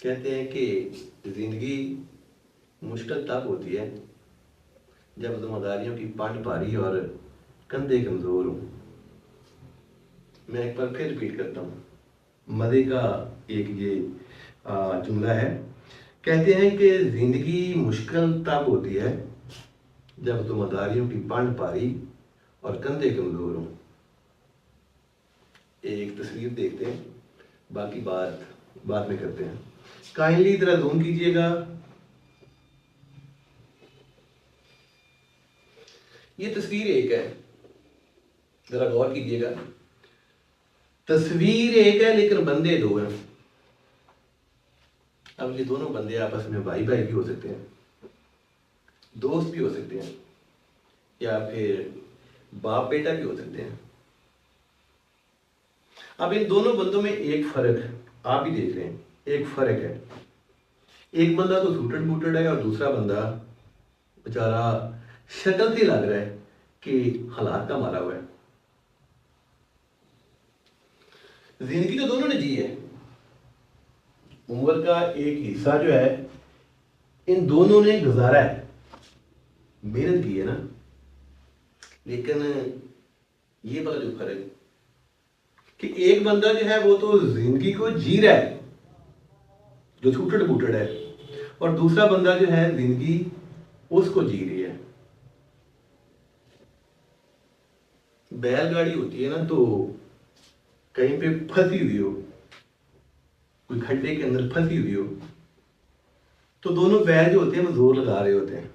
कहते हैं कि जिंदगी मुश्किल तब होती है जब जिम्मेदारियों की पंड भारी और कंधे कमजोर हों। मैं एक बार फिर रिपीट करता हूँ, मज़े का एक ये जुमला है। कहते हैं कि जिंदगी मुश्किल तब होती है जब जिम्मेदारियों की पंड भारी और कंधे कमजोर हों। एक तस्वीर देखते हैं, बाकी बात बाद में करते हैं। काइंडली जरा जूम कीजिएगा। ये तस्वीर एक है, जरा गौर कीजिएगा। तस्वीर एक है लेकिन बंदे दो हैं। अब ये दोनों बंदे आपस में भाई भाई भी हो सकते हैं, दोस्त भी हो सकते हैं, या फिर बाप बेटा भी हो सकते हैं। अब इन दोनों बंदों में एक फर्क आप ही देख रहे हैं, एक फर्क है। एक बंदा तो सूटड बूटड है और दूसरा बंदा बेचारा शक्ल से लग रहा है कि हालात का मारा हुआ है। जिंदगी तो दोनों ने जी है, उम्र का एक हिस्सा जो है इन दोनों ने गुजारा है, मेहनत की है ना। लेकिन ये वाला जो फर्क कि एक बंदा जो है वो तो जिंदगी को जी रहा है, जो छूटड़ बूटड़ है, और दूसरा बंदा जो है जिंदगी उसको जी रही है। बैलगाड़ी होती है ना, तो कहीं पे फंसी हुई हो, कोई खड्डे के अंदर फंसी हुई हो, तो दोनों बैल जो होते हैं वो जोर लगा रहे होते हैं,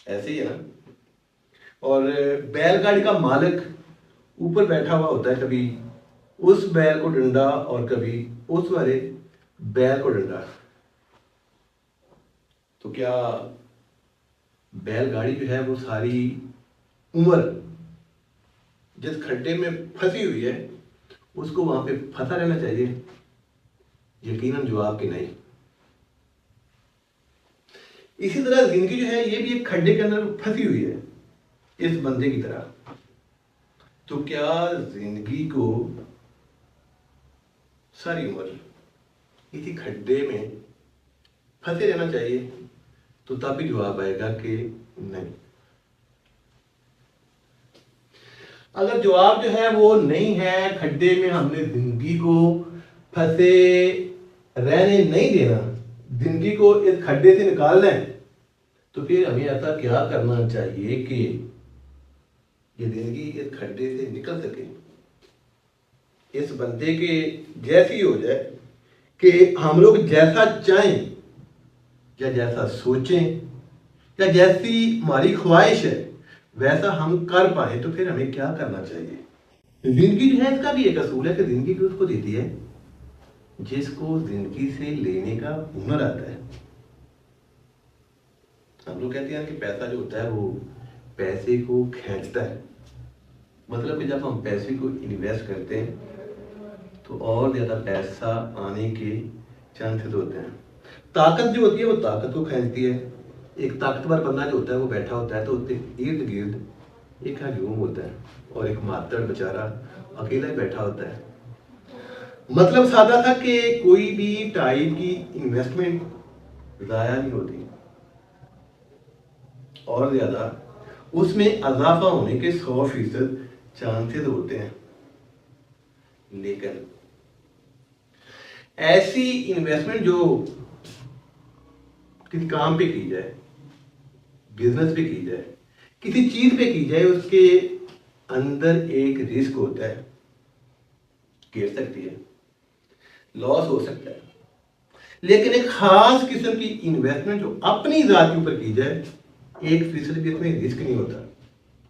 ऐसे ही है ना। और बैलगाड़ी का मालिक ऊपर बैठा हुआ होता है, कभी उस बैल को डंडा और कभी उस वाले बैल को डंडा। तो क्या बैलगाड़ी जो है वो सारी उम्र जिस खड्डे में फंसी हुई है उसको वहां पे फंसा रहना चाहिए? यकीनन जवाब कि नहीं। इसी तरह जिंदगी जो है ये भी एक खड्डे के अंदर फंसी हुई है, इस बंदे की तरह। तो क्या जिंदगी को सारी उम्र इसी खड्डे में फंसे रहना चाहिए? तो तब भी जवाब आएगा कि नहीं। अगर जवाब जो है वो नहीं है, खड्डे में हमने जिंदगी को फंसे रहने नहीं देना, जिंदगी को इस खड्डे से निकालना है, तो फिर हमें ऐसा क्या करना चाहिए कि ये जिंदगी इस खड्डे से निकल सके, इस बंदे के जैसी हो जाए कि हम लोग जैसा चाहें या जैसा सोचें या जैसी हमारी ख्वाहिश है वैसा हम कर पाए। तो फिर हमें क्या करना चाहिए? जिंदगी जो है इसका भी एक असूल है कि जिंदगी भी उसको देती है जिसको जिंदगी से लेने का हुनर आता है। हम लोग कहते हैं कि पैसा जो होता है वो पैसे को खींचता है। मतलब कि जब हम पैसे को इन्वेस्ट करते हैं तो और ज्यादा पैसा आने के चांसेस होते हैं। ताकत जो होती है वो ताकत को खींचती है। एक ताकतवर बंदा जो होता है वो बैठा होता है तो उसके इर्द गिर्द एक हजूम होता है, और एक मातड़ बेचारा अकेला ही बैठा होता है। मतलब सादा था कि कोई भी टाइप की इन्वेस्टमेंट ज़ाया नहीं होती, और ज़्यादा उसमें इजाफा होने के 100% चांसेस होते हैं। लेकिन ऐसी इन्वेस्टमेंट जो किसी काम पे की जाए, बिजनेस पे की जाए, किसी चीज पे की जाए, उसके अंदर एक रिस्क होता है। गिर सकती है, लॉस हो सकता है। लेकिन एक खास किस्म की इन्वेस्टमेंट जो अपनी जात के ऊपर की जाए, 1% भी इसमें रिस्क नहीं होता।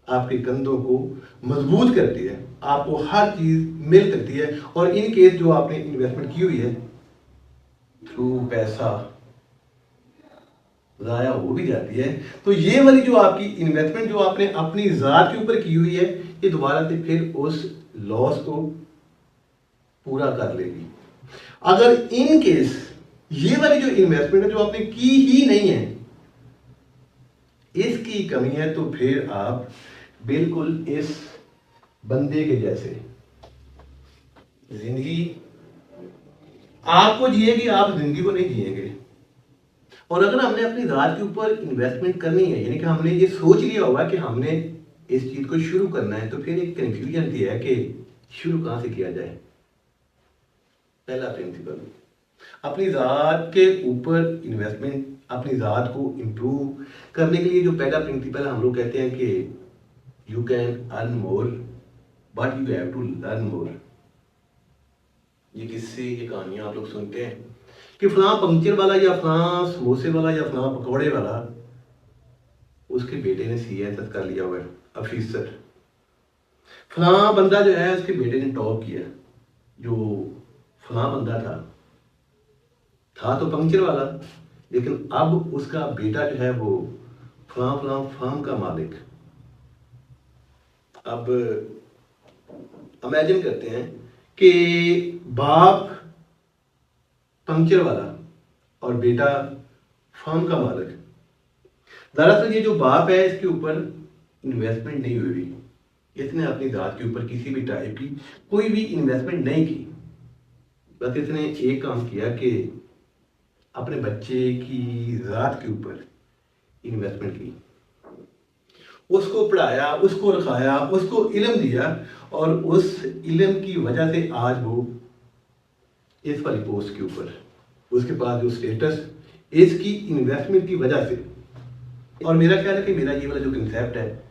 आपके कंधों को मजबूत करती है, आपको हर चीज मिल सकती है। और इन केस जो आपने इन्वेस्टमेंट की हुई है थ्रू पैसा ज़ाया हो भी जाती है, तो ये वाली जो आपकी इन्वेस्टमेंट जो आपने अपनी ज़ात के ऊपर की हुई है, ये दोबारा से फिर उस लॉस को पूरा कर लेगी। अगर इन केस ये वाली जो इन्वेस्टमेंट है जो आपने की ही नहीं है, इसकी कमी है, तो फिर आप बिल्कुल इस बंदे के जैसे जिंदगी आपको जिएगी, आप जिंदगी को नहीं जिएंगे। और अगर हमने अपनी ज़ात के ऊपर इन्वेस्टमेंट करनी है, यानी कि हमने ये सोच लिया होगा कि हमने इस चीज़ को शुरू करना है, तो फिर एक कन्फ्यूजन थी है कि शुरू कहाँ से किया जाए। पहला प्रिंसिपल, अपनी ज़ात के ऊपर इन्वेस्टमेंट, अपनी ज़ात को इम्प्रूव करने के लिए जो पहला प्रिंसिपल हम लोग कहते हैं कि you can earn more but you have to learn more. ये किस्से, ये कहानियाँ आप लोग सुनते हैं कि फलां पंक्चर वाला या फलां समोसे वाला या फलां पकौड़े वाला, उसके बेटे ने CSS कर लिया हुआ है, ऑफिसर। फलां बंदा जो है उसके बेटे ने टॉप किया। जो फलां बंदा था तो पंक्चर वाला, लेकिन अब उसका बेटा जो है वो फलां फलां फार्म का मालिक। अब इमेजिन करते हैं कि बाप पंक्चर वाला और बेटा फार्म का मालिक। दरअसल ये जो बाप है इसके ऊपर इन्वेस्टमेंट नहीं हुई हुई, इसने अपनी ज़ात के ऊपर किसी भी टाइप की कोई भी इन्वेस्टमेंट नहीं की। बस इसने एक काम किया कि अपने बच्चे की ज़ात के ऊपर इन्वेस्टमेंट की, उसको पढ़ाया, उसको रखाया, उसको इल्म दिया, और उस इल्म की वजह से आज वो इस वाली पोस्ट के ऊपर, उसके पास जो स्टेटस, इसकी इन्वेस्टमेंट की वजह से। और मेरा ख्याल है कि मेरा ये वाला जो कंसेप्ट है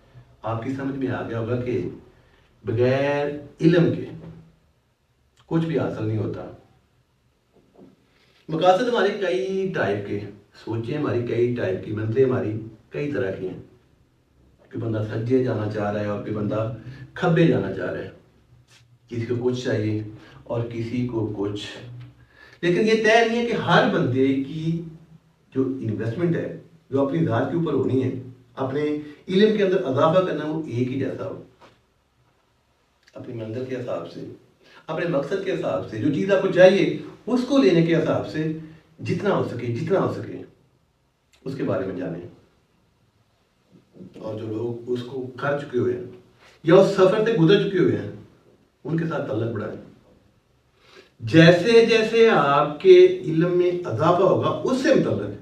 आपकी समझ में आ गया होगा कि बगैर इल्म के कुछ भी हासिल नहीं होता। मकासद हमारे कई टाइप के, सोचें हमारी कई टाइप की, मंजिलें हमारी कई तरह की हैं। कोई बंदा सज्जे जाना चाह रहा है और कोई बंदा खब्बे जाना चाह रहा है। किसी को कुछ चाहिए और किसी को कुछ, लेकिन ये तय नहीं है कि हर बंदे की जो इन्वेस्टमेंट है, जो अपनी ज़ात के ऊपर होनी है, अपने इल्म के अंदर इजाफा करना, वो एक ही जैसा हो। अपनी मंजिल के हिसाब से, अपने मकसद के हिसाब से, जो चीज़ आपको चाहिए उसको लेने के हिसाब से जितना हो सके उसके बारे में जानें। और जो लोग उसको कर चुके हुए हैं या उस सफ़र से गुजर चुके हुए हैं, उनके साथ ताल्लुक बढ़ाएं। जैसे जैसे आपके इल्म में इजाफा होगा, उससे मुतल्लिक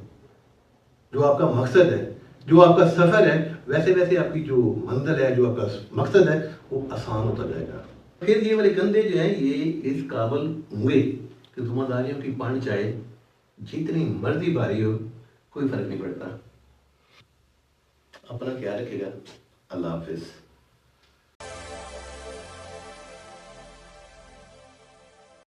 जो आपका मकसद है, जो आपका सफ़र है, वैसे वैसे आपकी जो मंजिल है, जो आपका मकसद है, वो आसान होता जाएगा। फिर ये वाले कंधे जो हैं ये इस काबिल होंगे कि जिम्मेदारियों की पंड चाहे जितनी मर्जी भारी हो, कोई फ़र्क नहीं पड़ता। अपना ख्याल रखिएगा। अल्लाह हाफिज़।